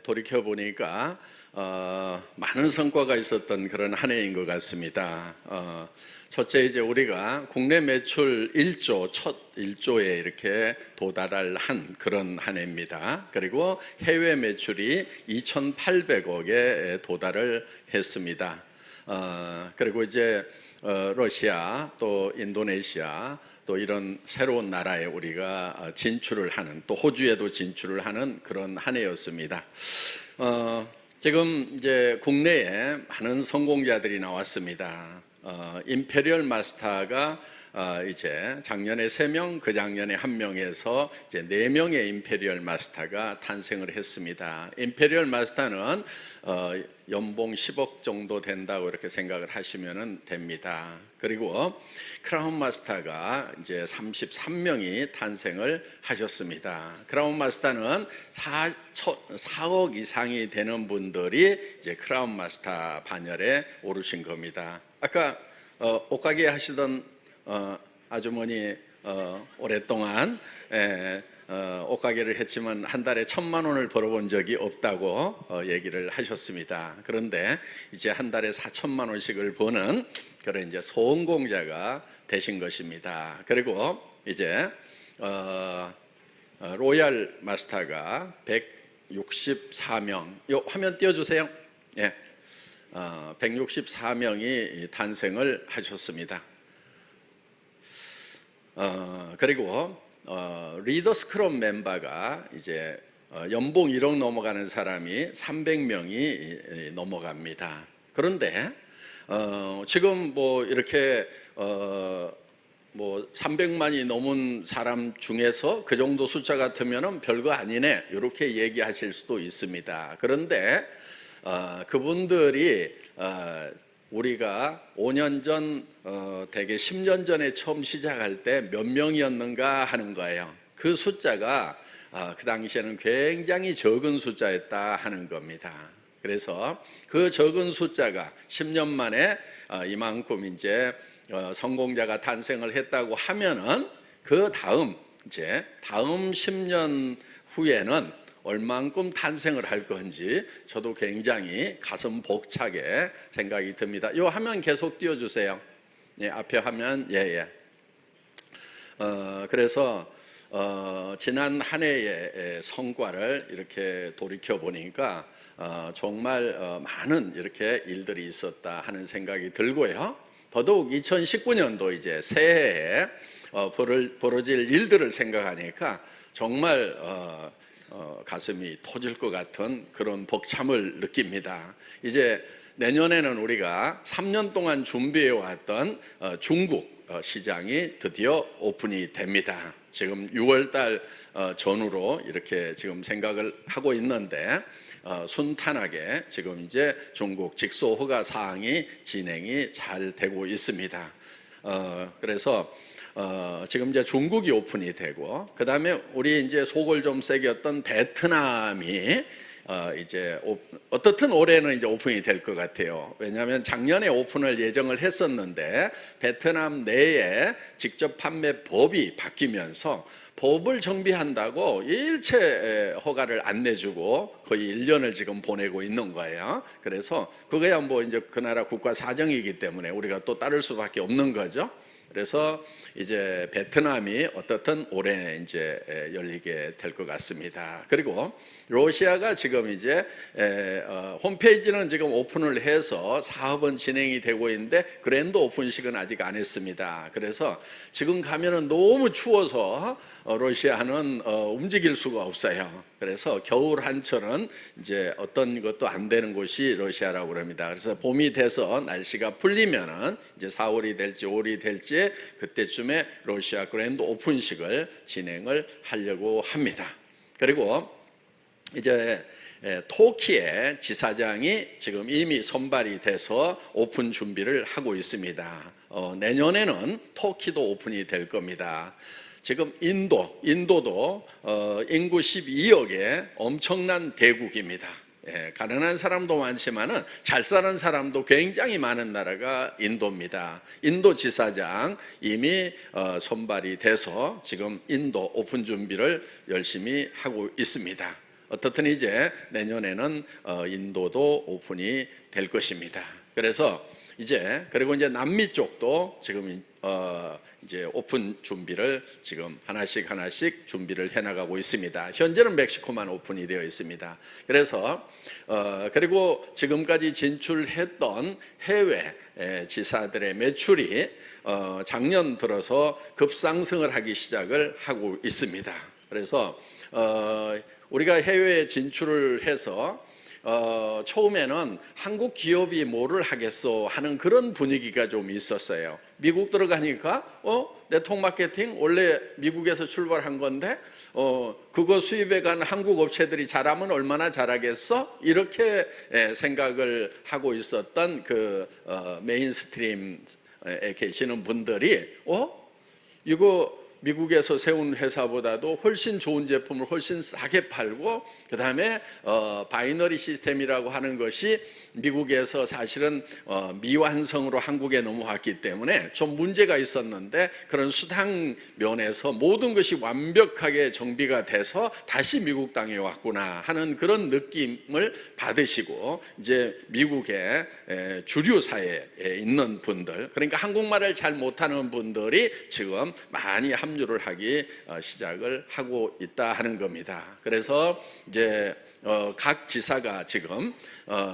돌이켜 보니까 많은 성과가 있었던 그런 한 해인 것 같습니다. 첫째, 이제 우리가 국내 매출 1조, 첫 1조에 이렇게 도달을 한 그런 한 해입니다. 그리고 해외 매출이 2,800억에 도달을 했습니다. 그리고 이제 러시아, 또 인도네시아, 또 이런 새로운 나라에 우리가 진출을 하는, 또 호주에도 진출을 하는 그런 한 해였습니다. 지금 이제 국내에 많은 성공자들이 나왔습니다. 임페리얼 마스터가 이제 작년에 3명, 그 작년에 1명에서 이제 4명의 임페리얼 마스터가 탄생을 했습니다. 임페리얼 마스터는 연봉 10억 정도 된다고 이렇게 생각을 하시면 됩니다. 그리고 크라운 마스터가 이제 33명이 탄생을 하셨습니다. 크라운 마스터는 4억 이상이 되는 분들이 이제 크라운 마스터 반열에 오르신 겁니다. 아까 옷가게 하시던 아주머니 오랫동안 옷가게를 했지만 한 달에 1,000만 원을 벌어본 적이 없다고 얘기를 하셨습니다. 그런데 이제 한 달에 4천만 원씩을 버는 그런 이제 성공자가 되신 것입니다. 그리고 이제 로얄 마스터가 164명, 요 화면 띄워주세요. 예, 164명이 탄생을 하셨습니다. 그리고 리더스 클럽 멤버가 이제 연봉 1억 넘어가는 사람이 300명이 넘어갑니다. 그런데 지금 뭐 이렇게 뭐 300만이 넘은 사람 중에서 그 정도 숫자 같으면은 별거 아니네, 이렇게 얘기하실 수도 있습니다. 그런데 그분들이 우리가 5년 전, 대개 10년 전에 처음 시작할 때 몇 명이었는가 하는 거예요. 그 숫자가 그 당시에는 굉장히 적은 숫자였다 하는 겁니다. 그래서 그 적은 숫자가 10년 만에 이만큼 이제 성공자가 탄생을 했다고 하면은 그 다음 이제 다음 10년 후에는 얼만큼 탄생을 할 건지 저도 굉장히 가슴 벅차게 생각이 듭니다. 이 화면 계속 띄워주세요. 예, 앞에 화면. 예. 그래서 지난 한 해의 성과를 이렇게 돌이켜 보니까 정말 많은 이렇게 일들이 있었다 하는 생각이 들고요. 더더욱 2019년도 이제 새해에 벌어질 일들을 생각하니까 정말 가슴이 터질 것 같은 그런 벅참을 느낍니다. 이제 내년에는 우리가 3년 동안 준비해왔던 중국 시장이 드디어 오픈이 됩니다. 지금 6월달 전후로 이렇게 지금 생각을 하고 있는데 순탄하게 지금 이제 중국 직소 허가 사항이 진행이 잘 되고 있습니다. 그래서 지금 이제 중국이 오픈이 되고, 그 다음에 우리 이제 속을 좀 새겼던 베트남이 이제 어떻든 올해는 이제 오픈이 될 것 같아요. 왜냐하면 작년에 오픈을 예정을 했었는데 베트남 내에 직접 판매 법이 바뀌면서 법을 정비한다고 일체 허가를 안 내주고 거의 1년을 지금 보내고 있는 거예요. 그래서 그거야 뭐 이제 그 나라 국가 사정이기 때문에 우리가 또 따를 수밖에 없는 거죠. 그래서 이제 베트남이 어떻든 올해 이제 열리게 될 것 같습니다. 그리고 러시아가 지금 이제 홈페이지는 지금 오픈을 해서 사업은 진행이 되고 있는데 그랜드 오픈식은 아직 안 했습니다. 그래서 지금 가면은 너무 추워서 러시아는 움직일 수가 없어요. 그래서 겨울 한철은 이제 어떤 것도 안 되는 곳이 러시아라고 그럽니다. 그래서 봄이 돼서 날씨가 풀리면은 이제 4월이 될지 5월이 될지 그때쯤에 러시아 그랜드 오픈식을 진행을 하려고 합니다. 그리고 이제 터키의 지사장이 지금 이미 선발이 돼서 오픈 준비를 하고 있습니다. 내년에는 터키도 오픈이 될 겁니다. 지금 인도도 인구 12억의 엄청난 대국입니다. 가난한 사람도 많지만은 잘 사는 사람도 굉장히 많은 나라가 인도입니다. 인도 지사장 이미 선발이 돼서 지금 인도 오픈 준비를 열심히 하고 있습니다. 어떻든 이제 내년에는 인도도 오픈이 될 것입니다. 그래서 그리고 이제 남미 쪽도 지금 이제 오픈 준비를 지금 하나씩 준비를 해나가고 있습니다. 현재는 멕시코만 오픈이 되어 있습니다. 그래서 그리고 지금까지 진출했던 해외 지사들의 매출이 작년 들어서 급상승을 하기 시작을 하고 있습니다. 그래서 우리가 해외에 진출을 해서 처음에는 한국 기업이 뭐를 하겠소 하는 그런 분위기가 좀 있었어요. 미국 들어가니까 네트워크 마케팅 원래 미국에서 출발한 건데 그거 수입해 간 한국 업체들이 잘하면 얼마나 잘하겠어? 이렇게 생각을 하고 있었던 그 메인스트림에 계시는 분들이 이거 미국에서 세운 회사보다도 훨씬 좋은 제품을 훨씬 싸게 팔고, 그 다음에 바이너리 시스템이라고 하는 것이 미국에서 사실은 미완성으로 한국에 넘어왔기 때문에 좀 문제가 있었는데, 그런 수당 면에서 모든 것이 완벽하게 정비가 돼서 다시 미국 땅에 왔구나 하는 그런 느낌을 받으시고, 이제 미국의 주류 사회에 있는 분들, 그러니까 한국말을 잘 못하는 분들이 지금 많이 합류를 하기 시작을 하고 있다 하는 겁니다. 그래서 이제 각 지사가 지금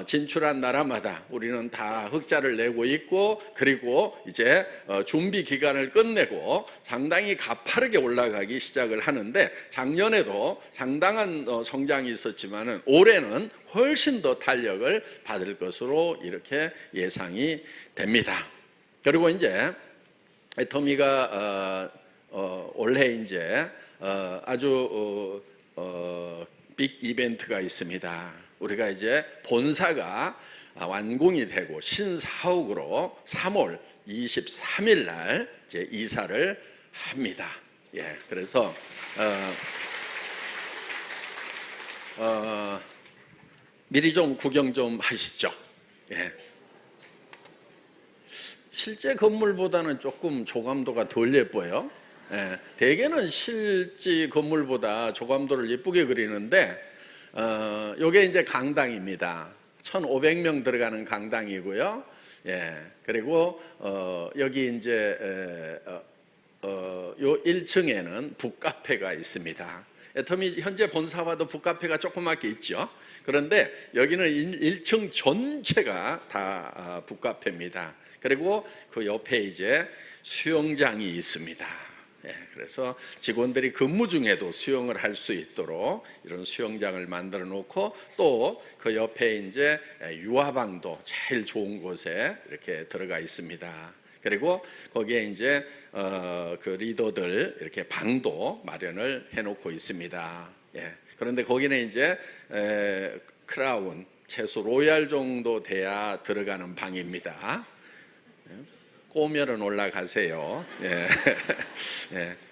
진출한 나라마다 우리는 다 흑자를 내고 있고, 그리고 이제 준비 기간을 끝내고 상당히 가파르게 올라가기 시작을 하는데, 작년에도 상당한 성장이 있었지만은 올해는 훨씬 더 탄력을 받을 것으로 이렇게 예상이 됩니다. 그리고 이제 애터미가 올해 이제 아주 빅 이벤트가 있습니다. 우리가 이제 본사가 완공이 되고 신사옥으로 3월 23일 날 이제 이사를 합니다. 그래서 미리 좀 구경 좀 하시죠. 실제 건물보다는 조금 조감도가 덜 예뻐요. 대개는 실제 건물보다 조감도를 예쁘게 그리는데, 요게 이제 강당입니다. 1,500명 들어가는 강당이고요. 그리고 여기 이제 요 1층에는 북카페가 있습니다. 애터미 현재 본사와도 북카페가 조그맣게 있죠. 그런데 여기는 1층 전체가 다 북카페입니다. 그리고 그 옆에 이제 수영장이 있습니다. 그래서 직원들이 근무 중에도 수영을 할 수 있도록 이런 수영장을 만들어 놓고, 또 그 옆에 이제 유아방도 제일 좋은 곳에 이렇게 들어가 있습니다. 그리고 거기에 이제 그 리더들 이렇게 방도 마련을 해놓고 있습니다. 그런데 거기는 이제 크라운 최소 로얄 정도 돼야 들어가는 방입니다. 꼬면은 올라가세요.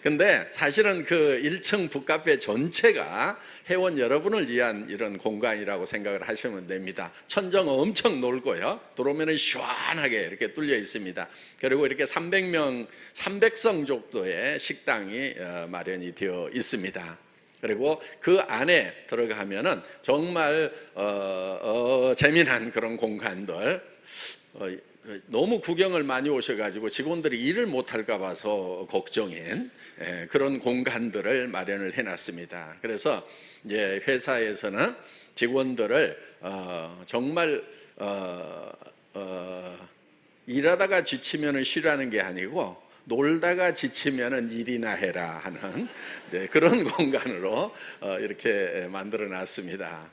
근데 사실은 그 1층 북카페 전체가 회원 여러분을 위한 이런 공간이라고 생각을 하시면 됩니다. 천정 엄청 넓고요. 들어오면은 시원하게 이렇게 뚫려 있습니다. 그리고 이렇게 300성 정도의 식당이 마련이 되어 있습니다. 그리고 그 안에 들어가면은 정말 재미난 그런 공간들, 너무 구경을 많이 오셔가지고 직원들이 일을 못할까 봐서 걱정인 그런 공간들을 마련을 해놨습니다. 그래서 이제 회사에서는 직원들을 정말 일하다가 지치면 쉬라는 게 아니고 놀다가 지치면 일이나 해라 하는 그런 공간으로 이렇게 만들어 놨습니다.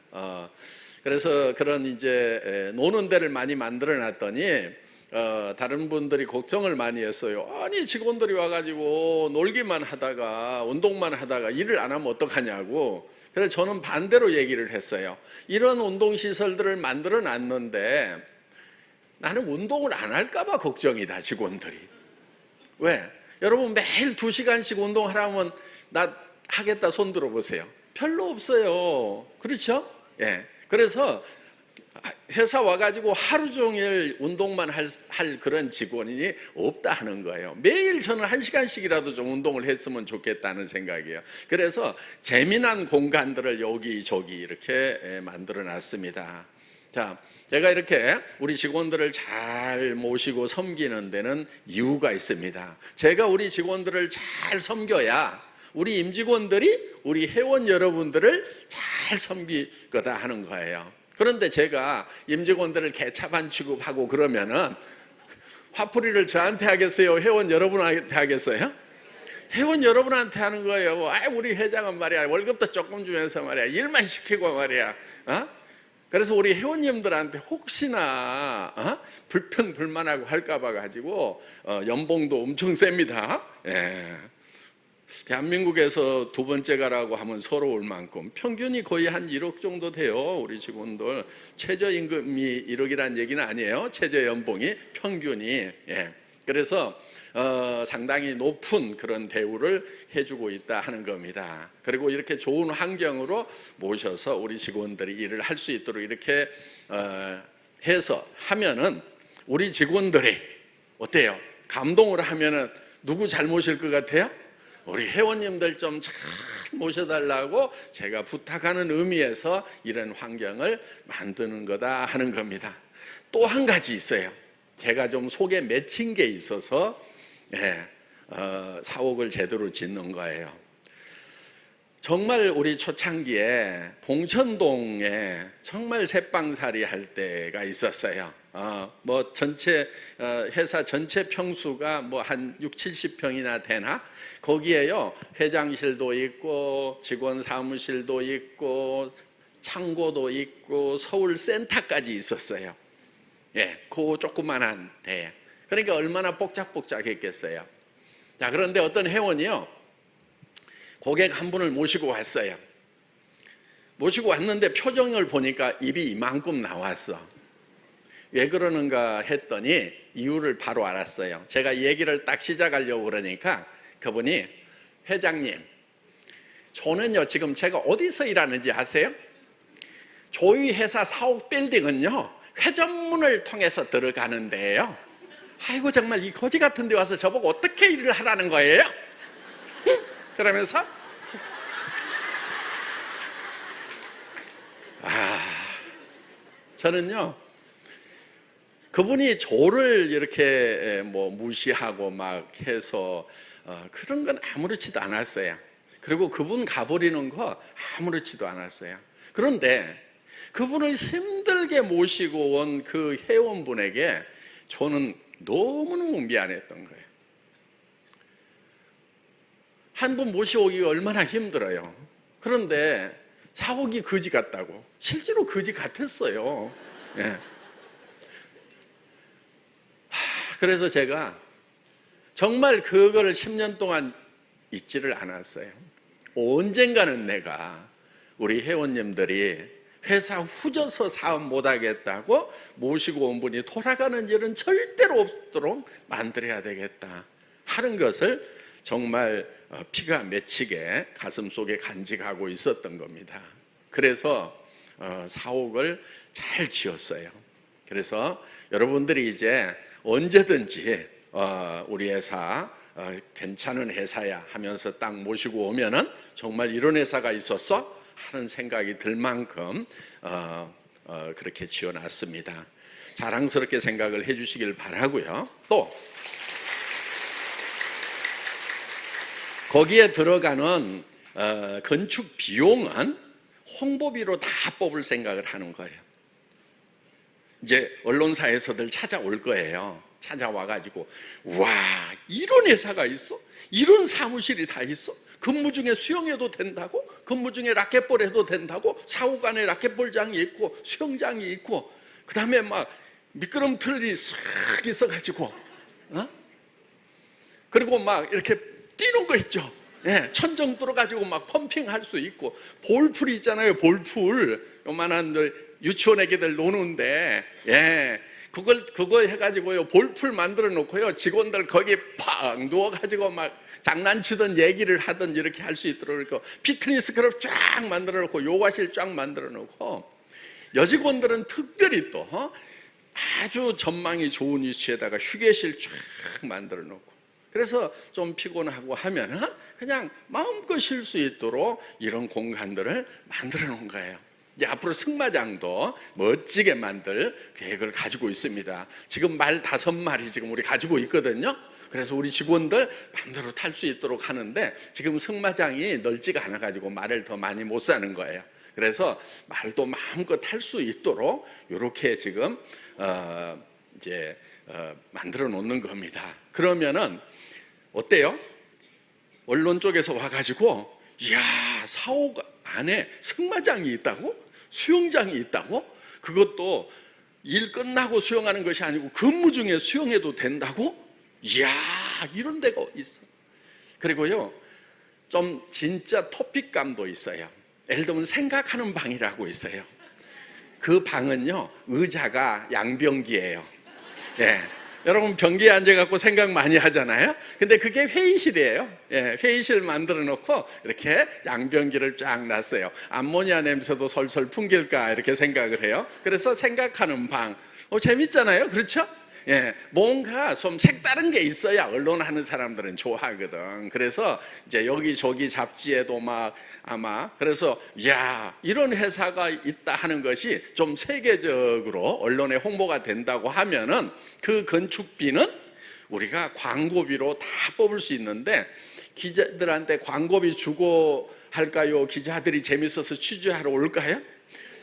그래서 그런 이제 노는 데를 많이 만들어 놨더니 다른 분들이 걱정을 많이 했어요. 아니 직원들이 와가지고 놀기만 하다가 운동만 하다가 일을 안 하면 어떡하냐고. 그래서 저는 반대로 얘기를 했어요. 이런 운동시설들을 만들어 놨는데 나는 운동을 안 할까 봐 걱정이다, 직원들이. 왜? 여러분 매일 2시간씩 운동하라면 나 하겠다 손 들어보세요. 별로 없어요. 그렇죠? 그래서 회사 와가지고 하루 종일 운동만 할 그런 직원이 없다 하는 거예요. 매일 저는 1시간씩이라도 좀 운동을 했으면 좋겠다는 생각이에요. 그래서 재미난 공간들을 여기저기 이렇게 만들어 놨습니다. 자, 제가 이렇게 우리 직원들을 잘 모시고 섬기는 데는 이유가 있습니다. 제가 우리 직원들을 잘 섬겨야 우리 임직원들이 우리 회원 여러분들을 잘 섬길 거다 하는 거예요. 그런데 제가 임직원들을 개차반 취급하고 그러면은 화풀이를 저한테 하겠어요? 회원 여러분한테 하겠어요? 회원 여러분한테 하는 거예요. 우리 회장은 말이야 월급도 조금 주면서 말이야 일만 시키고 말이야. 그래서 우리 회원님들한테 혹시나 불평불만하고 할까봐 가지고 연봉도 엄청 셉니다. 예. 대한민국에서 두 번째가라고 하면 서러울 만큼 평균이 거의 한 1억 정도 돼요. 우리 직원들 최저임금이 1억이라는 얘기는 아니에요. 최저연봉이 평균이. 예. 그래서 상당히 높은 그런 대우를 해주고 있다 하는 겁니다. 그리고 이렇게 좋은 환경으로 모셔서 우리 직원들이 일을 할 수 있도록 이렇게 해서 하면은 우리 직원들이 어때요? 감동을 하면은 누구 잘 모실 것 같아요? 우리 회원님들 좀 잘 모셔달라고 제가 부탁하는 의미에서 이런 환경을 만드는 거다 하는 겁니다. 또 한 가지 있어요. 제가 좀 속에 맺힌 게 있어서 사옥을 제대로 짓는 거예요. 정말 우리 초창기에 봉천동에 정말 새빵살이 할 때가 있었어요. 뭐 전체 회사 전체 평수가 뭐 한 6, 70평이나 되나? 거기에요 회장실도 있고 직원 사무실도 있고 창고도 있고 서울센터까지 있었어요. 예, 그 조그만한 데. 그러니까 얼마나 복작복작했겠어요. 자, 그런데 어떤 회원이요 고객 한 분을 모시고 왔어요. 모시고 왔는데 표정을 보니까 입이 이만큼 나왔어. 왜 그러는가 했더니 이유를 바로 알았어요. 제가 얘기를 딱 시작하려고 그러니까 그분이 회장님, 저는요 지금 제가 어디서 일하는지 아세요? 저희 회사 사옥 빌딩은요 회전문을 통해서 들어가는데요. 아이고 정말 이 거지 같은 데 와서 저보고 어떻게 일을 하라는 거예요? 그러면서 저는요 그분이 저를 이렇게 뭐 무시하고 막 해서 그런 건 아무렇지도 않았어요. 그리고 그분 가버리는 거 아무렇지도 않았어요. 그런데 그분을 힘들게 모시고 온 그 회원분에게 저는 너무너무 미안했던 거예요. 한 분 모셔오기가 얼마나 힘들어요. 그런데 사옥이 거지 같다고. 실제로 거지 같았어요. 예. 그래서 제가 정말 그거를 10년 동안 잊지를 않았어요. 언젠가는 내가 우리 회원님들이 회사 후져서 사업 못하겠다고 모시고 온 분이 돌아가는 일은 절대로 없도록 만들어야 되겠다 하는 것을 정말 피가 맺히게 가슴속에 간직하고 있었던 겁니다. 그래서 사옥을 잘 지었어요. 그래서 여러분들이 이제 언제든지 우리 회사 괜찮은 회사야 하면서 딱 모시고 오면은 정말 이런 회사가 있었어? 하는 생각이 들 만큼 그렇게 지어놨습니다. 자랑스럽게 생각을 해주시길 바라고요. 또 거기에 들어가는 건축 비용은 홍보비로 다 뽑을 생각을 하는 거예요. 이제 언론사에서들 찾아올 거예요. 찾아와가지고 와 이런 회사가 있어? 이런 사무실이 다 있어? 근무 중에 수영해도 된다고? 근무 중에 라켓볼 해도 된다고? 사옥 안에 라켓볼장이 있고 수영장이 있고 그 다음에 막 미끄럼틀이 싹 있어가지고 그리고 막 이렇게 뛰는 거 있죠. 예, 천정 뚫어가지고 막 펌핑할 수 있고 볼풀 있잖아요. 볼풀 요만한 유치원 애기들 노는데 그거 해가지고요 볼풀 만들어 놓고요 직원들 거기 팍 누워가지고 막 장난치던 얘기를 하던 이렇게 할 수 있도록 피트니스 클럽 쫙 만들어 놓고 요가실 쫙 만들어 놓고 여직원들은 특별히 또 아주 전망이 좋은 위치에다가 휴게실 쫙 만들어 놓고, 그래서 좀 피곤하고 하면은 그냥 마음껏 쉴 수 있도록 이런 공간들을 만들어 놓은 거예요. 이제 앞으로 승마장도 멋지게 만들 계획을 가지고 있습니다. 지금 말 5마리 지금 우리 가지고 있거든요. 그래서 우리 직원들 마음대로 탈 수 있도록 하는데, 지금 승마장이 넓지가 않아 가지고 말을 더 많이 못 사는 거예요. 그래서 말도 마음껏 탈 수 있도록 이렇게 지금 이제 만들어 놓는 겁니다. 그러면은 어때요? 언론 쪽에서 와가지고, 이야, 사옥 안에 승마장이 있다고? 수영장이 있다고? 그것도 일 끝나고 수영하는 것이 아니고 근무 중에 수영해도 된다고? 이야, 이런 데가 있어. 그리고요, 좀 진짜 토픽감도 있어요. 예를 들면 생각하는 방이라고 있어요. 그 방은요, 의자가 양변기예요. 예. 여러분 변기에 앉아갖고 생각 많이 하잖아요. 근데 그게 회의실이에요. 예, 회의실 만들어 놓고 이렇게 양변기를 쫙 놨어요. 암모니아 냄새도 솔솔 풍길까 이렇게 생각을 해요. 그래서 생각하는 방. 재밌잖아요. 그렇죠? 예, 뭔가 좀 색다른 게 있어야 언론하는 사람들은 좋아하거든. 그래서 이제 여기저기 잡지에도 막 아마, 그래서 야, 이런 회사가 있다 하는 것이 좀 세계적으로 언론에 홍보가 된다고 하면은 그 건축비는 우리가 광고비로 다 뽑을 수 있는데, 기자들한테 광고비 주고 할까요? 기자들이 재밌어서 취재하러 올까요?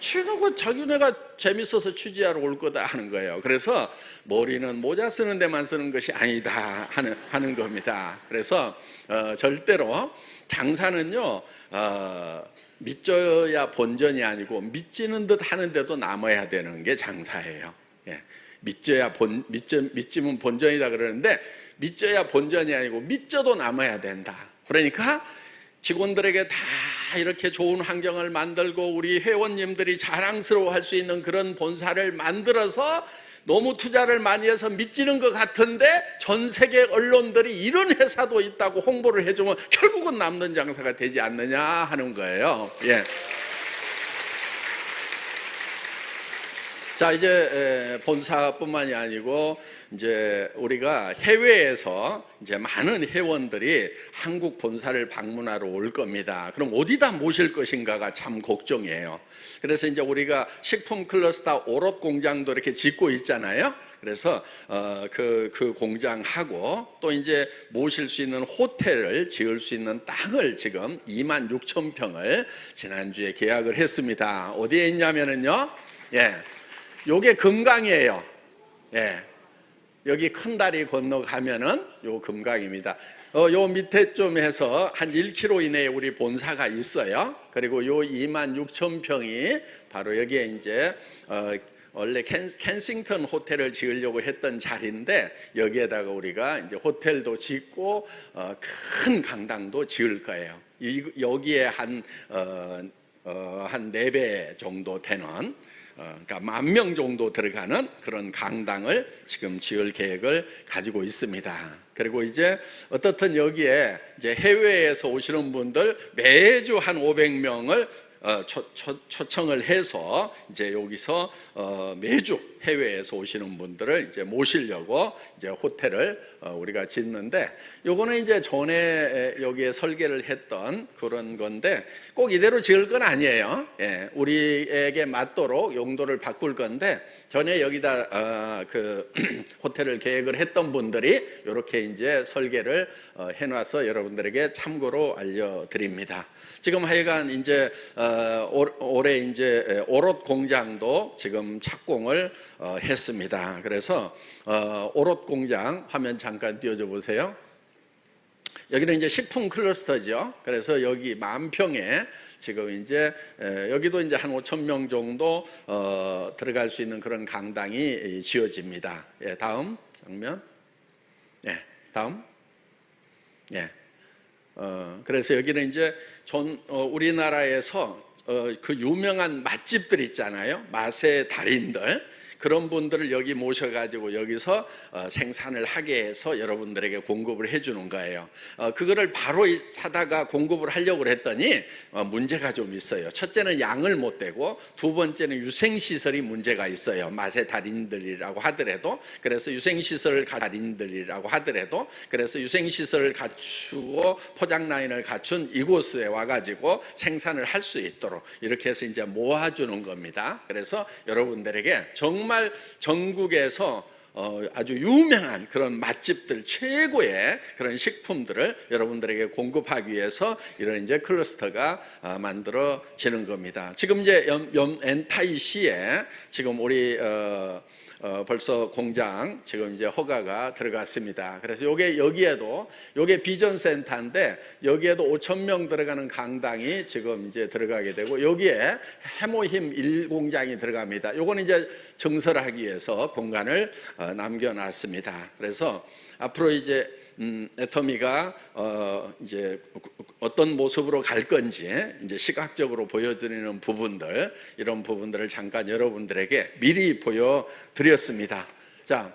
취하고 자기네가 재밌어서 취재하러 올 거다 하는 거예요. 그래서 머리는 모자 쓰는 데만 쓰는 것이 아니다 하는 겁니다. 그래서 절대로 장사는요, 믿져야 본전이 아니고 믿지는 듯 하는데도 남아야 되는 게 장사예요. 예. 믿지면 본전이라 그러는데, 믿져야 본전이 아니고 믿져도 남아야 된다. 그러니까 직원들에게 다 이렇게 좋은 환경을 만들고 우리 회원님들이 자랑스러워할 수 있는 그런 본사를 만들어서 너무 투자를 많이 해서 믿지는 것 같은데 전 세계 언론들이 이런 회사도 있다고 홍보를 해주면 결국은 남는 장사가 되지 않느냐 하는 거예요. 예. 자, 이제 본사뿐만이 아니고 이제 우리가 해외에서 이제 많은 회원들이 한국 본사를 방문하러 올 겁니다. 그럼 어디다 모실 것인가가 참 걱정이에요. 그래서 이제 우리가 식품 클러스터 오롯 공장도 이렇게 짓고 있잖아요. 그래서 그 공장하고 또 이제 모실 수 있는 호텔을 지을 수 있는 땅을 지금 26,000평을 지난주에 계약을 했습니다. 어디에 있냐면은요, 예, 요게 금강이에요. 예. 여기 큰 다리 건너가면은 요 금강입니다. 요 밑에 좀 해서 한 1km 이내에 우리 본사가 있어요. 그리고 요 26,000평이 바로 여기에 이제 원래 켄싱턴 호텔을 지으려고 했던 자리인데, 여기에다가 우리가 이제 호텔도 짓고 큰 강당도 지을 거예요. 여기에 한 4배 정도 되는, 그러니까 10,000명 정도 들어가는 그런 강당을 지금 지을 계획을 가지고 있습니다. 그리고 이제 어떻든 여기에 이제 해외에서 오시는 분들 매주 한 500명을 초청을 해서 이제 여기서 매주 해외에서 오시는 분들을 이제 모시려고 이제 호텔을 우리가 짓는데, 요거는 이제 전에 여기에 설계를 했던 그런 건데 꼭 이대로 지을 건 아니에요. 예, 우리에게 맞도록 용도를 바꿀 건데, 전에 여기다 그 호텔을 계획을 했던 분들이 이렇게 이제 설계를 해놔서 여러분들에게 참고로 알려드립니다. 지금 하여간 이제 올해 이제 오롯 공장도 지금 착공을 했습니다. 그래서 오롯 공장 화면 잠깐 띄워줘 보세요. 여기는 이제 식품 클러스터죠. 그래서 여기 10,000평에 지금 이제 여기도 이제 한 5,000명 정도 들어갈 수 있는 그런 강당이 지어집니다. 예, 다음 장면. 예, 다음. 예. 그래서 여기는 이제 우리나라에서 그 유명한 맛집들 있잖아요. 맛의 달인들. 그런 분들을 여기 모셔가지고 여기서 생산을 하게 해서 여러분들에게 공급을 해주는 거예요. 그거를 바로 사다가 공급을 하려고 했더니 문제가 좀 있어요. 첫째는 양을 못 대고, 두 번째는 유생시설이 문제가 있어요. 맛의 달인들이라고 하더라도. 그래서 유생시설을 갖추고 포장 라인을 갖춘 이곳에 와가지고 생산을 할 수 있도록 이렇게 해서 이제 모아주는 겁니다. 그래서 여러분들에게 정말 전국에서 아주 유명한 그런 맛집들, 최고의 그런 식품들을 여러분들에게 공급하기 위해서 이런 이제 클러스터가 만들어지는 겁니다. 지금 이제 엔타이시에 지금 우리 벌써 공장 지금 이제 허가가 들어갔습니다. 그래서 여기에도 비전 센터인데 여기에도 5,000명 들어가는 강당이 지금 이제 들어가게 되고, 여기에 해모힘 1공장이 들어갑니다. 요건 이제 증설하기 위해서 공간을 남겨놨습니다. 그래서 앞으로 이제 애터미가 이제 어떤 모습으로 갈 건지 이제 시각적으로 보여드리는 부분들, 이런 부분들을 잠깐 여러분들에게 미리 보여드렸습니다. 자,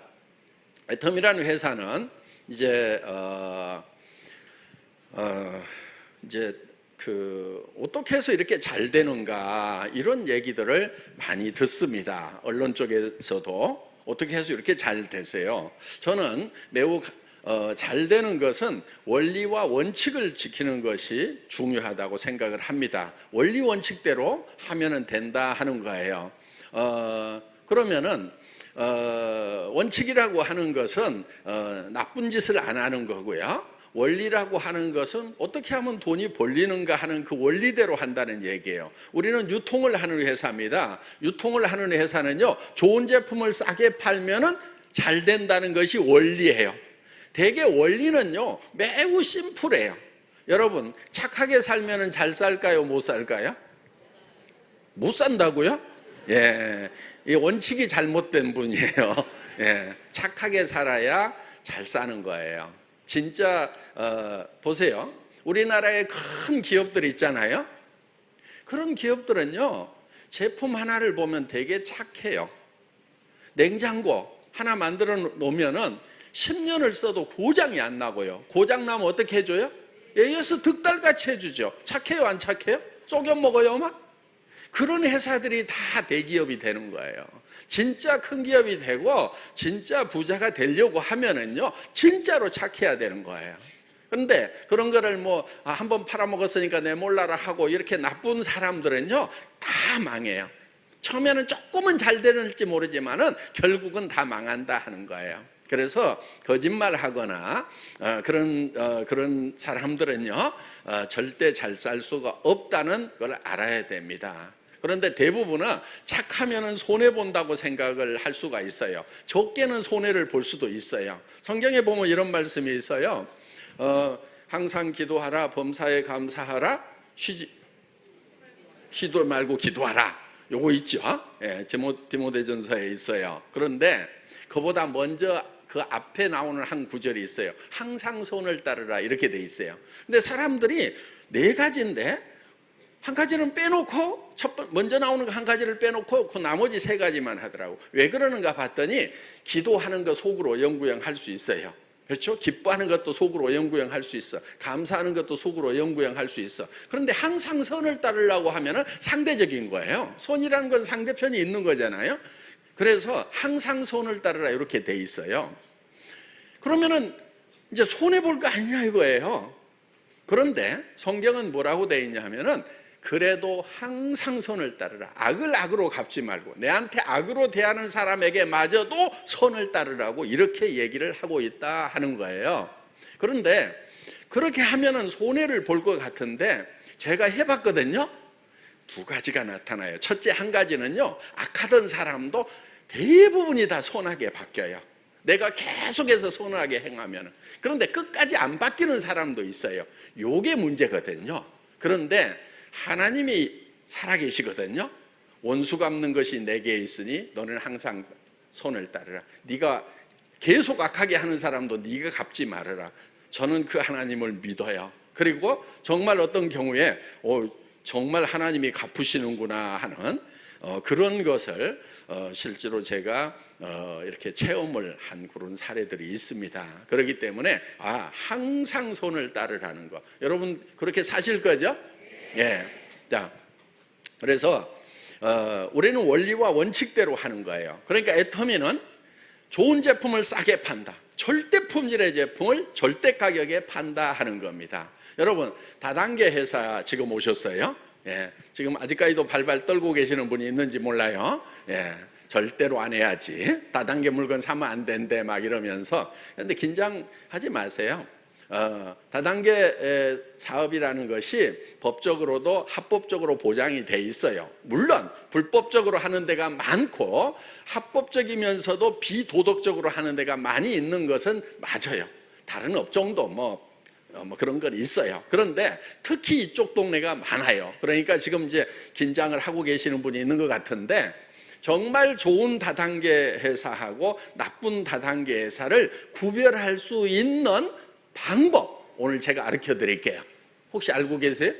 애터미라는 회사는 이제 이제 어떻게 해서 이렇게 잘 되는가, 이런 얘기들을 많이 듣습니다. 언론 쪽에서도 어떻게 해서 이렇게 잘 되세요? 저는 매우 잘 되는 것은 원리와 원칙을 지키는 것이 중요하다고 생각을 합니다. 원리 원칙대로 하면은 된다 하는 거예요. 그러면은 원칙이라고 하는 것은 나쁜 짓을 안 하는 거고요. 원리라고 하는 것은 어떻게 하면 돈이 벌리는가 하는 그 원리대로 한다는 얘기예요. 우리는 유통을 하는 회사입니다. 유통을 하는 회사는요, 좋은 제품을 싸게 팔면은 잘 된다는 것이 원리예요. 대개 원리는요, 매우 심플해요. 여러분, 착하게 살면은 잘 살까요, 못 살까요? 못 산다고요? 예, 이 원칙이 잘못된 분이에요. 예, 착하게 살아야 잘 사는 거예요. 진짜 보세요. 우리나라에 큰 기업들 있잖아요. 그런 기업들은요, 제품 하나를 보면 되게 착해요. 냉장고 하나 만들어 놓으면은 10년을 써도 고장이 안 나고요. 고장 나면 어떻게 해줘요? 예에서 득달같이 해주죠. 착해요, 안 착해요? 속여 먹어요, 막? 그런 회사들이 다 대기업이 되는 거예요. 진짜 큰 기업이 되고 진짜 부자가 되려고 하면은요, 진짜로 착해야 되는 거예요. 그런데 그런 거를 한번 팔아먹었으니까 내 몰라라 하고 이렇게 나쁜 사람들은요, 다 망해요. 처음에는 조금은 잘 되는지 모르지만은 결국은 다 망한다 하는 거예요. 그래서 거짓말하거나 그런 사람들은요, 절대 잘 살 수가 없다는 걸 알아야 됩니다. 그런데 대부분은 착하면은 손해 본다고 생각을 할 수가 있어요. 적게는 손해를 볼 수도 있어요. 성경에 보면 이런 말씀이 있어요. 항상 기도하라, 범사에 감사하라, 쉬도 말고 기도하라. 요거 있죠? 예, 디모데전서에 있어요. 그런데 그보다 먼저 그 앞에 나오는 한 구절이 있어요. 항상 손을 따르라, 이렇게 돼 있어요. 근데 사람들이 네 가지인데 한 가지는 빼놓고 먼저 나오는 거 한 가지를 빼놓고 그 나머지 세 가지만 하더라고. 왜 그러는가 봤더니 기도하는 거 속으로 영구영 할 수 있어요. 그렇죠? 기뻐하는 것도 속으로 영구영 할 수 있어. 감사하는 것도 속으로 영구영 할 수 있어. 그런데 항상 선을 따르려고 하면은 상대적인 거예요. 손이라는 건 상대편이 있는 거잖아요. 그래서 항상 손을 따르라, 이렇게 돼 있어요. 그러면은 이제 손해 볼 거 아니냐 이거예요. 그런데 성경은 뭐라고 돼 있냐 하면은, 그래도 항상 선을 따르라. 악을 악으로 갚지 말고 내한테 악으로 대하는 사람에게 마저도 선을 따르라고 이렇게 얘기를 하고 있다 하는 거예요. 그런데 그렇게 하면은 손해를 볼 것 같은데 제가 해봤거든요. 두 가지가 나타나요. 첫째, 한 가지는요, 악하던 사람도 대부분이 다 선하게 바뀌어요. 내가 계속해서 선하게 행하면. 그런데 끝까지 안 바뀌는 사람도 있어요. 요게 문제거든요. 그런데 하나님이 살아계시거든요. 원수 갚는 것이 내게 있으니 너는 항상 손을 따르라. 네가 계속 악하게 하는 사람도 네가 갚지 말아라. 저는 그 하나님을 믿어요. 그리고 정말 어떤 경우에 정말 하나님이 갚으시는구나 하는 그런 것을 실제로 제가 이렇게 체험을 한 그런 사례들이 있습니다. 그렇기 때문에 항상 손을 따르라는 거, 여러분 그렇게 사실 거죠? 예. 자, 그래서 우리는 원리와 원칙대로 하는 거예요. 그러니까 애터미는 좋은 제품을 싸게 판다, 절대 품질의 제품을 절대 가격에 판다 하는 겁니다. 여러분 다단계 회사 지금 오셨어요? 예, 지금 아직까지도 발발 떨고 계시는 분이 있는지 몰라요. 예, 절대로 안 해야지, 다단계 물건 사면 안 된대 막 이러면서. 근데 긴장하지 마세요. 다단계 사업이라는 것이 법적으로도 합법적으로 보장이 돼 있어요. 물론 불법적으로 하는 데가 많고 합법적이면서도 비도덕적으로 하는 데가 많이 있는 것은 맞아요. 다른 업종도 뭐 그런 건 있어요. 그런데 특히 이쪽 동네가 많아요. 그러니까 지금 이제 긴장을 하고 계시는 분이 있는 것 같은데, 정말 좋은 다단계 회사하고 나쁜 다단계 회사를 구별할 수 있는 방법 오늘 제가 가르쳐 드릴게요. 혹시 알고 계세요?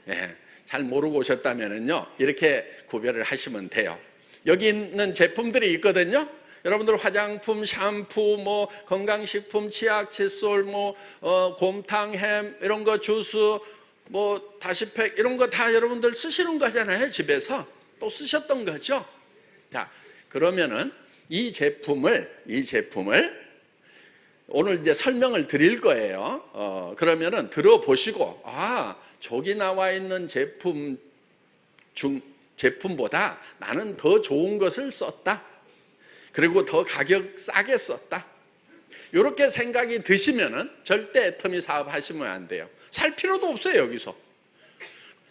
예, 잘 모르고 오셨다면요, 이렇게 구별을 하시면 돼요. 여기 있는 제품들이 있거든요. 여러분들 화장품, 샴푸, 뭐 건강식품, 치약, 칫솔, 곰탕, 햄 이런 거, 주스, 뭐 다시팩 이런 거 다 여러분들 쓰시는 거잖아요. 집에서 또 쓰셨던 거죠. 자, 그러면은 이 제품을 오늘 이제 설명을 드릴 거예요. 그러면은 들어보시고, 저기 나와 있는 제품보다 나는 더 좋은 것을 썼다, 그리고 더 가격 싸게 썼다, 이렇게 생각이 드시면은 절대 애터미 사업 하시면 안 돼요. 살 필요도 없어요. 여기서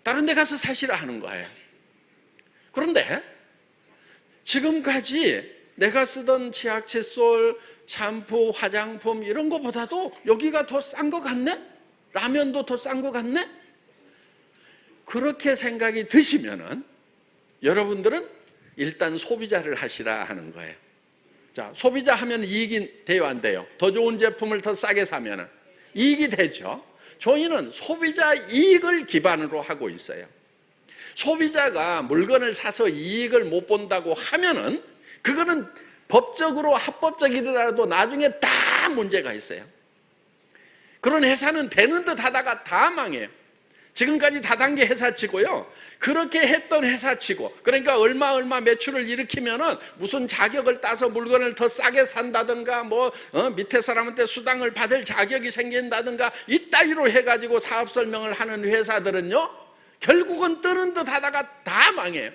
다른 데 가서 사시라 하는 거예요. 그런데 지금까지 내가 쓰던 치약, 칫솔, 샴푸, 화장품 이런 거보다도 여기가 더 싼 것 같네? 라면도 더 싼 것 같네? 그렇게 생각이 드시면은 여러분들은 일단 소비자를 하시라 하는 거예요. 자, 소비자 하면 이익이 돼요, 안 돼요? 더 좋은 제품을 더 싸게 사면은 이익이 되죠. 저희는 소비자 이익을 기반으로 하고 있어요. 소비자가 물건을 사서 이익을 못 본다고 하면은 그거는 법적으로 합법적이더라도 나중에 다 문제가 있어요. 그런 회사는 되는 듯 하다가 다 망해요. 지금까지 다단계 회사치고요, 그렇게 했던 회사치고, 그러니까 얼마 매출을 일으키면은 무슨 자격을 따서 물건을 더 싸게 산다든가, 밑에 사람한테 수당을 받을 자격이 생긴다든가, 이따위로 해가지고 사업 설명을 하는 회사들은요, 결국은 뜨는 듯 하다가 다 망해요.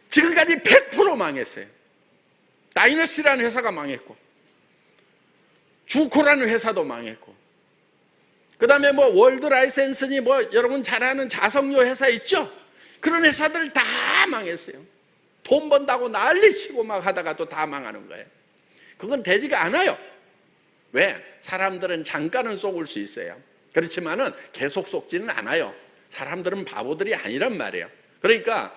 지금까지 100% 망했어요. 다이너스티라는 회사가 망했고, 주코라는 회사도 망했고, 그 다음에 월드 라이센스니 여러분 잘 아는 자석료 회사 있죠? 그런 회사들 다 망했어요. 돈 번다고 난리치고 막 하다가 또 다 망하는 거예요. 그건 되지가 않아요. 왜? 사람들은 잠깐은 속을 수 있어요. 그렇지만은 계속 속지는 않아요. 사람들은 바보들이 아니란 말이에요. 그러니까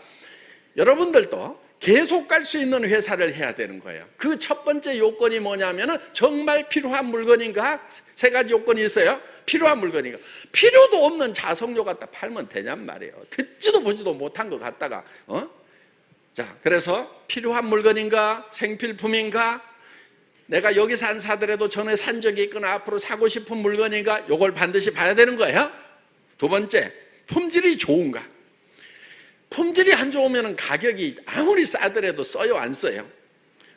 여러분들도 계속 갈 수 있는 회사를 해야 되는 거예요. 그 첫 번째 요건이 뭐냐면은 정말 필요한 물건인가? 세 가지 요건이 있어요. 필요한 물건인가? 필요도 없는 자석료 갖다 팔면 되냔 말이에요. 듣지도 보지도 못한 거 갖다가 자, 그래서 필요한 물건인가? 생필품인가? 내가 여기서 안 사더라도 전에 산 적이 있거나 앞으로 사고 싶은 물건인가? 이걸 반드시 봐야 되는 거예요. 두 번째, 품질이 좋은가? 품질이 안 좋으면 가격이 아무리 싸더라도 써요, 안 써요?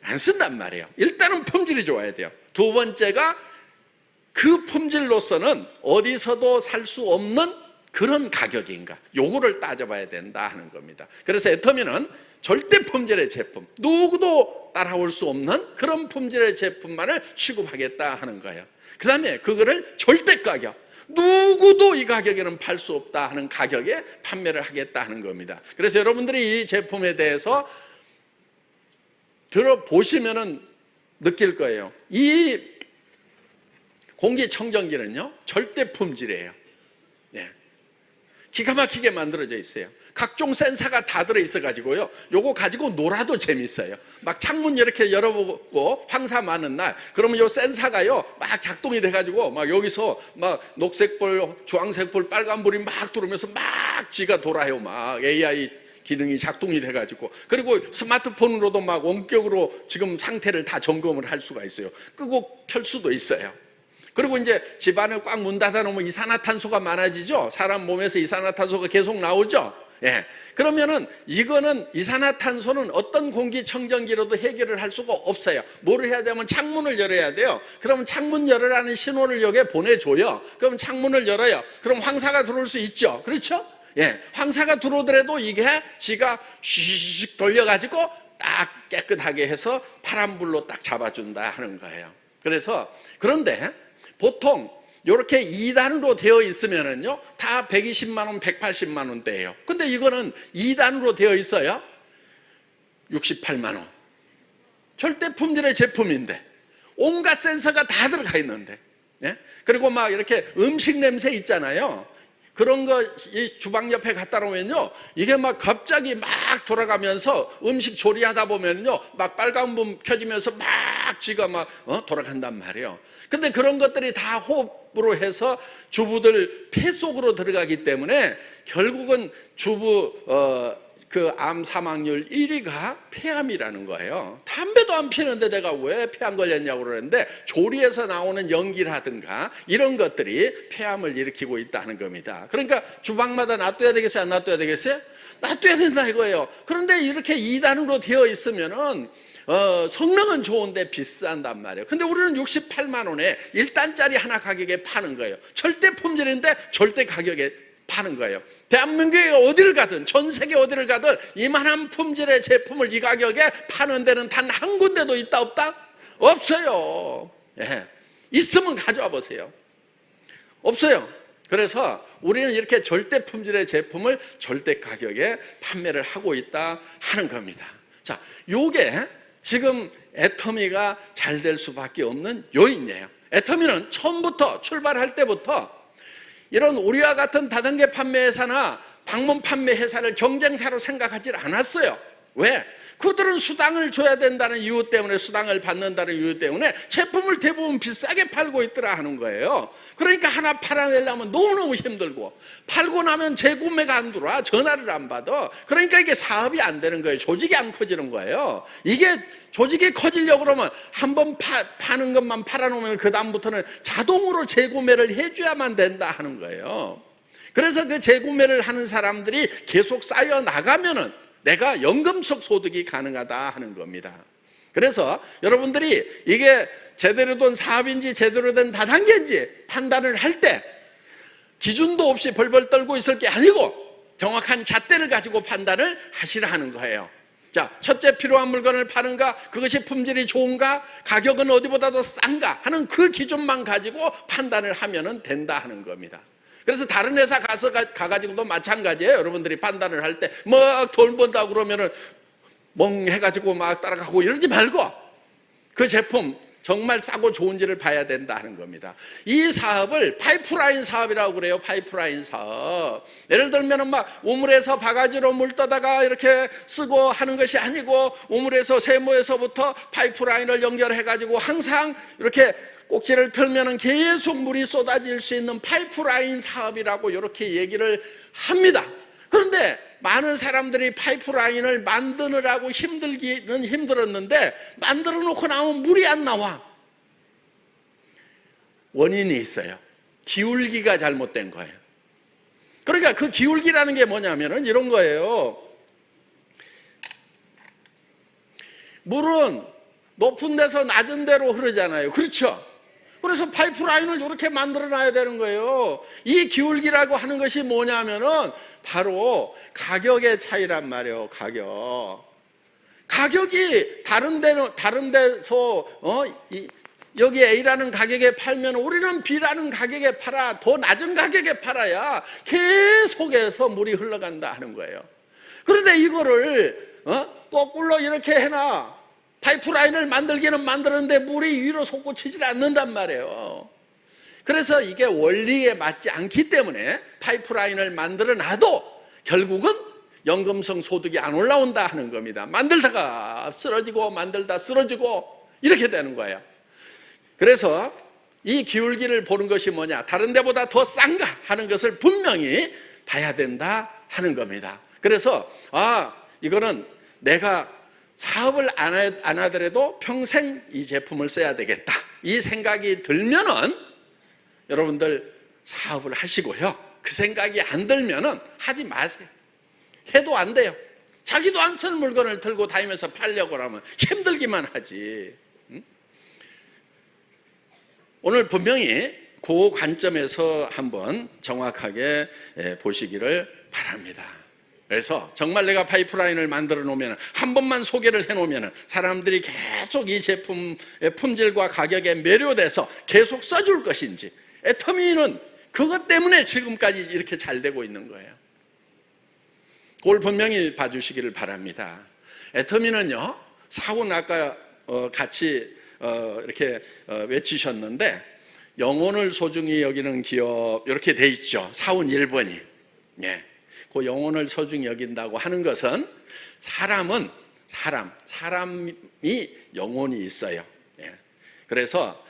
안 쓴단 말이에요. 일단은 품질이 좋아야 돼요. 두 번째가 그 품질로서는 어디서도 살 수 없는 그런 가격인가, 요거를 따져봐야 된다 하는 겁니다. 그래서 애터미는 절대 품질의 제품, 누구도 따라올 수 없는 그런 품질의 제품만을 취급하겠다 하는 거예요. 그 다음에 그거를 절대 가격, 누구도 이 가격에는 팔 수 없다 하는 가격에 판매를 하겠다 하는 겁니다. 그래서 여러분들이 이 제품에 대해서 들어보시면은 느낄 거예요. 이 공기청정기는요, 절대 품질이에요. 네. 기가 막히게 만들어져 있어요. 각종 센서가 다 들어있어가지고요, 요거 가지고 놀아도 재밌어요. 막 창문 이렇게 열어보고 황사 많은 날, 그러면 요 센서가요 막 작동이 돼가지고 막 여기서 막 녹색불, 주황색불, 빨간불이 막 들어오면서 막 지가 돌아요. 막 AI 기능이 작동이 돼가지고, 그리고 스마트폰으로도 막 원격으로 지금 상태를 다 점검을 할 수가 있어요. 끄고 켤 수도 있어요. 그리고 이제 집안을 꽉 문 닫아 놓으면 이산화탄소가 많아지죠. 사람 몸에서 이산화탄소가 계속 나오죠. 예. 그러면은 이거는 이산화탄소는 어떤 공기청정기로도 해결을 할 수가 없어요. 뭐를 해야 되면 창문을 열어야 돼요. 그러면 창문 열으라는 신호를 여기에 보내줘요. 그럼 창문을 열어요. 그럼 황사가 들어올 수 있죠. 그렇죠? 예. 황사가 들어오더라도 이게 지가 슉 돌려가지고 딱 깨끗하게 해서 파란불로 딱 잡아준다 하는 거예요. 그래서 그런데 보통 이렇게 2단으로 되어 있으면은요, 다 120만 원, 180만 원대예요. 근데 이거는 2단으로 되어 있어요. 68만 원. 절대 품질의 제품인데, 온갖 센서가 다 들어가 있는데, 예? 그리고 막 이렇게 음식 냄새 있잖아요. 그런 거 이 주방 옆에 갖다 놓으면요, 이게 막 갑자기 막 돌아가면서 음식 조리하다 보면요, 막 빨간 불 켜지면서 막 쥐가 막 돌아간단 말이에요. 근데 그런 것들이 다 호흡으로 해서 주부들 폐 속으로 들어가기 때문에 결국은 주부 그 암 사망률 1위가 폐암이라는 거예요. 담배도 안 피는데 내가 왜 폐암 걸렸냐고 그러는데, 조리에서 나오는 연기라든가 이런 것들이 폐암을 일으키고 있다는 겁니다. 그러니까 주방마다 놔둬야 되겠어요? 안 놔둬야 되겠어요? 놔둬야 된다 이거예요. 그런데 이렇게 2단으로 되어 있으면은 성능은 좋은데 비싼단 말이에요. 근데 우리는 68만 원에 1단짜리 하나 가격에 파는 거예요. 절대 품질인데 절대 가격에 파는 거예요. 대한민국에 어디를 가든, 전 세계 어디를 가든 이만한 품질의 제품을 이 가격에 파는 데는 단 한 군데도 있다 없다? 없어요. 예. 있으면 가져와 보세요. 없어요. 그래서 우리는 이렇게 절대 품질의 제품을 절대 가격에 판매를 하고 있다 하는 겁니다. 자, 요게 지금 애터미가 잘 될 수밖에 없는 요인이에요. 애터미는 처음부터 출발할 때부터 이런 우리와 같은 다단계 판매회사나 방문 판매회사를 경쟁사로 생각하지 않았어요. 왜? 그들은 수당을 줘야 된다는 이유 때문에, 수당을 받는다는 이유 때문에 제품을 대부분 비싸게 팔고 있더라 하는 거예요. 그러니까 하나 팔아내려면 너무너무 힘들고, 팔고 나면 재구매가 안 들어와, 전화를 안 받아. 그러니까 이게 사업이 안 되는 거예요. 조직이 안 커지는 거예요. 이게 조직이 커지려고 그러면 한번 파는 것만 팔아놓으면 그 다음부터는 자동으로 재구매를 해줘야만 된다 하는 거예요. 그래서 그 재구매를 하는 사람들이 계속 쌓여 나가면은 내가 연금속 소득이 가능하다 하는 겁니다. 그래서 여러분들이 이게 제대로 된 사업인지 제대로 된 다단계인지 판단을 할 때 기준도 없이 벌벌 떨고 있을 게 아니고 정확한 잣대를 가지고 판단을 하시라 하는 거예요. 자, 첫째, 필요한 물건을 파는가, 그것이 품질이 좋은가, 가격은 어디보다도 싼가 하는 그 기준만 가지고 판단을 하면 된다 하는 겁니다. 그래서 다른 회사 가가지고도 마찬가지예요. 여러분들이 판단을 할 때 막 돈 번다고 그러면은 멍해가지고 막 따라가고 이러지 말고 그 제품 정말 싸고 좋은지를 봐야 된다 하는 겁니다. 이 사업을 파이프라인 사업이라고 그래요. 파이프라인 사업. 예를 들면 막 우물에서 바가지로 물 떠다가 이렇게 쓰고 하는 것이 아니고, 우물에서 세모에서부터 파이프라인을 연결해가지고 항상 이렇게 꼭지를 틀면은 계속 물이 쏟아질 수 있는 파이프라인 사업이라고 이렇게 얘기를 합니다. 그런데 많은 사람들이 파이프라인을 만드느라고 힘들기는 힘들었는데 만들어 놓고 나면 물이 안 나와. 원인이 있어요. 기울기가 잘못된 거예요. 그러니까 그 기울기라는 게 뭐냐면은 이런 거예요. 물은 높은 데서 낮은 데로 흐르잖아요. 그렇죠? 그래서 파이프라인을 이렇게 만들어 놔야 되는 거예요. 이 기울기라고 하는 것이 뭐냐면은 바로 가격의 차이란 말이에요. 가격이 다른 데서 여기 A라는 가격에 팔면 우리는 B라는 가격에 팔아. 더 낮은 가격에 팔아야 계속해서 물이 흘러간다 하는 거예요. 그런데 이거를 거꾸로 이렇게 해놔. 파이프라인을 만들기는 만드는데 물이 위로 솟구치질 않는단 말이에요. 그래서 이게 원리에 맞지 않기 때문에 파이프라인을 만들어 놔도 결국은 연금성 소득이 안 올라온다 하는 겁니다. 만들다가 쓰러지고 만들다 쓰러지고 이렇게 되는 거예요. 그래서 이 기울기를 보는 것이 뭐냐, 다른 데보다 더 싼가 하는 것을 분명히 봐야 된다 하는 겁니다. 그래서 이거는 내가 사업을 안 하더라도 평생 이 제품을 써야 되겠다, 이 생각이 들면은 여러분들 사업을 하시고요. 그 생각이 안 들면은 하지 마세요. 해도 안 돼요. 자기도 안 쓰는 물건을 들고 다니면서 팔려고 하면 힘들기만 하지. 오늘 분명히 그 관점에서 한번 정확하게 보시기를 바랍니다. 그래서 정말 내가 파이프라인을 만들어 놓으면, 한 번만 소개를 해 놓으면 사람들이 계속 이 제품의 품질과 가격에 매료돼서 계속 써줄 것인지, 애터미는 그것 때문에 지금까지 이렇게 잘 되고 있는 거예요. 그걸 분명히 봐주시기를 바랍니다. 애터미는요, 사훈 아까 같이 이렇게 외치셨는데, 영혼을 소중히 여기는 기업 이렇게 돼 있죠. 사훈 1번이. 예. 그 영혼을 소중히 여긴다고 하는 것은 사람이 영혼이 있어요. 예. 그래서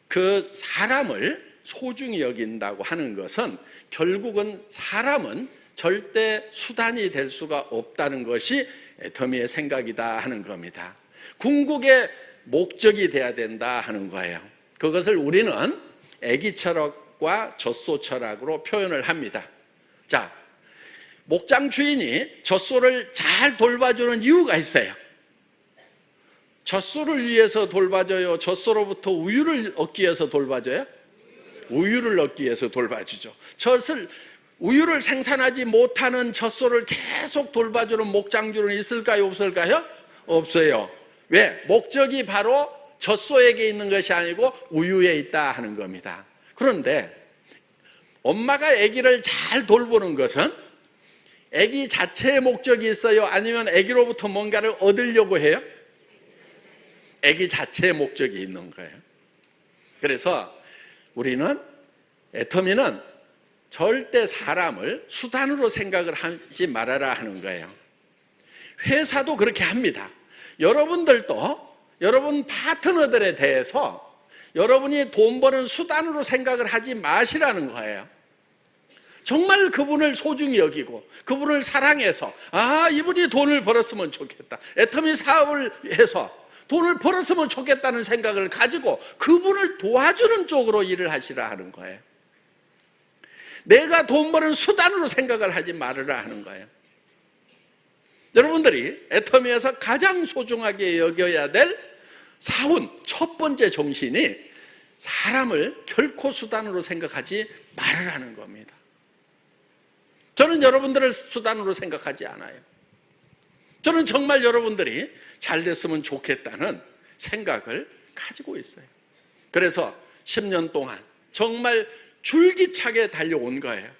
그 사람을 소중히 여긴다고 하는 것은 결국은 사람은 절대 수단이 될 수가 없다는 것이 애터미의 생각이다 하는 겁니다. 궁극의 목적이 돼야 된다 하는 거예요. 그것을 우리는 애기 철학과 젖소 철학으로 표현을 합니다. 자, 목장 주인이 젖소를 잘 돌봐주는 이유가 있어요. 젖소를 위해서 돌봐줘요? 젖소로부터 우유를 얻기 위해서 돌봐줘요? 우유를 얻기 위해서 돌봐주죠. 우유를 생산하지 못하는 젖소를 계속 돌봐주는 목장주는 있을까요? 없을까요? 없어요. 왜? 목적이 바로 젖소에게 있는 것이 아니고 우유에 있다 하는 겁니다. 그런데 엄마가 아기를 잘 돌보는 것은 아기 자체의 목적이 있어요? 아니면 아기로부터 뭔가를 얻으려고 해요? 아기 자체의 목적이 있는 거예요. 그래서 우리는, 애터미는 절대 사람을 수단으로 생각을 하지 말아라 하는 거예요. 회사도 그렇게 합니다. 여러분들도 여러분 파트너들에 대해서 여러분이 돈 버는 수단으로 생각을 하지 마시라는 거예요. 정말 그분을 소중히 여기고 그분을 사랑해서, 이분이 돈을 벌었으면 좋겠다, 애터미 사업을 해서 돈을 벌었으면 좋겠다는 생각을 가지고 그분을 도와주는 쪽으로 일을 하시라 하는 거예요. 내가 돈 버는 수단으로 생각을 하지 말으라 하는 거예요. 여러분들이 애터미에서 가장 소중하게 여겨야 될 사훈 첫 번째 정신이 사람을 결코 수단으로 생각하지 말으라는 겁니다. 저는 여러분들을 수단으로 생각하지 않아요. 저는 정말 여러분들이 잘 됐으면 좋겠다는 생각을 가지고 있어요. 그래서 10년 동안 정말 줄기차게 달려온 거예요.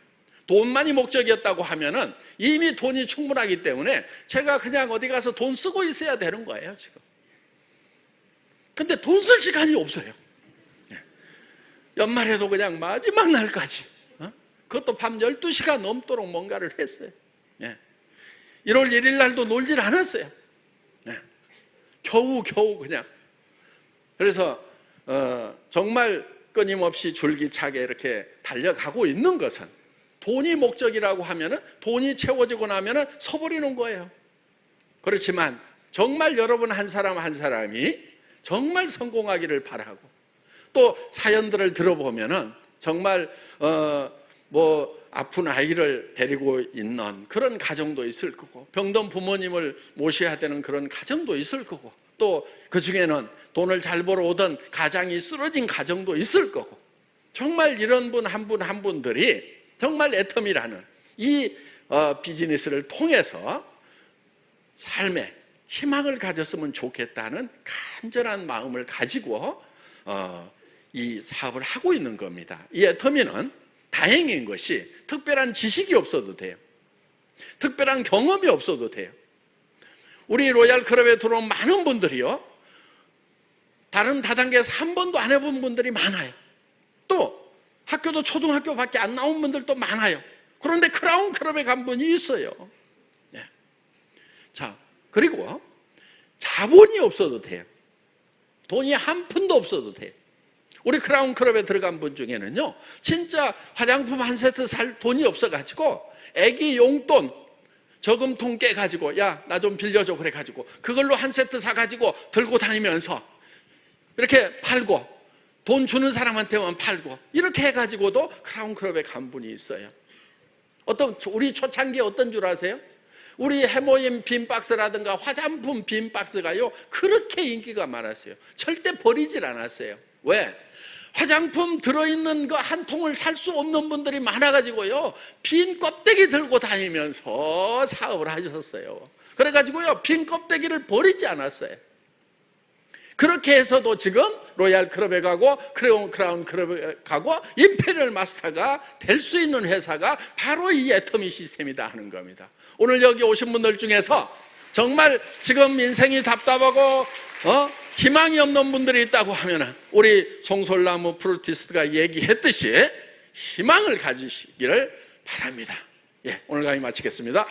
돈만이 목적이었다고 하면은 이미 돈이 충분하기 때문에 제가 그냥 어디 가서 돈 쓰고 있어야 되는 거예요, 지금. 근데 돈 쓸 시간이 없어요. 연말에도 그냥 마지막 날까지, 그것도 밤 12시가 넘도록 뭔가를 했어요. 1월 1일 날도 놀질 않았어요. 겨우 그냥. 그래서 정말 끊임없이 줄기차게 이렇게 달려가고 있는 것은, 돈이 목적이라고 하면은 돈이 채워지고 나면은 서버리는 거예요. 그렇지만 정말 여러분 한 사람 한 사람이 정말 성공하기를 바라고, 또 사연들을 들어보면은 정말 아픈 아이를 데리고 있는 그런 가정도 있을 거고, 병든 부모님을 모셔야 되는 그런 가정도 있을 거고, 또 그 중에는 돈을 잘 벌어오던 가장이 쓰러진 가정도 있을 거고, 정말 이런 분 한 분 한 분들이 정말 애터미라는 이 비즈니스를 통해서 삶에 희망을 가졌으면 좋겠다는 간절한 마음을 가지고 이 사업을 하고 있는 겁니다. 이 애터미는 다행인 것이 특별한 지식이 없어도 돼요. 특별한 경험이 없어도 돼요. 우리 로얄 클럽에 들어온 많은 분들이요, 다른 다단계에서 한 번도 안 해본 분들이 많아요. 또 학교도 초등학교밖에 안 나온 분들도 많아요. 그런데 크라운 클럽에 간 분이 있어요. 자, 그리고 자본이 없어도 돼요. 돈이 한 푼도 없어도 돼요. 우리 크라운 클럽에 들어간 분 중에는요, 진짜 화장품 한 세트 살 돈이 없어가지고 애기 용돈 저금통 깨가지고 야, 나 좀 빌려줘 그래가지고 그걸로 한 세트 사가지고 들고 다니면서 이렇게 팔고 돈 주는 사람한테만 팔고 이렇게 해가지고도 크라운 클럽에 간 분이 있어요. 우리 초창기에 어떤 줄 아세요? 우리 해모임 빈 박스라든가 화장품 빈 박스가요 그렇게 인기가 많았어요. 절대 버리질 않았어요. 왜? 화장품 들어있는 거 한 통을 살 수 없는 분들이 많아가지고요 빈 껍데기 들고 다니면서 사업을 하셨어요. 그래가지고요 빈 껍데기를 버리지 않았어요. 그렇게 해서도 지금 로얄 클럽에 가고 크라운 클럽에 가고 임페리얼 마스터가 될 수 있는 회사가 바로 이 애터미 시스템이다 하는 겁니다. 오늘 여기 오신 분들 중에서 정말 지금 인생이 답답하고 희망이 없는 분들이 있다고 하면 우리 송솔나무 프루티스트가 얘기했듯이 희망을 가지시기를 바랍니다. 오늘 강의 마치겠습니다.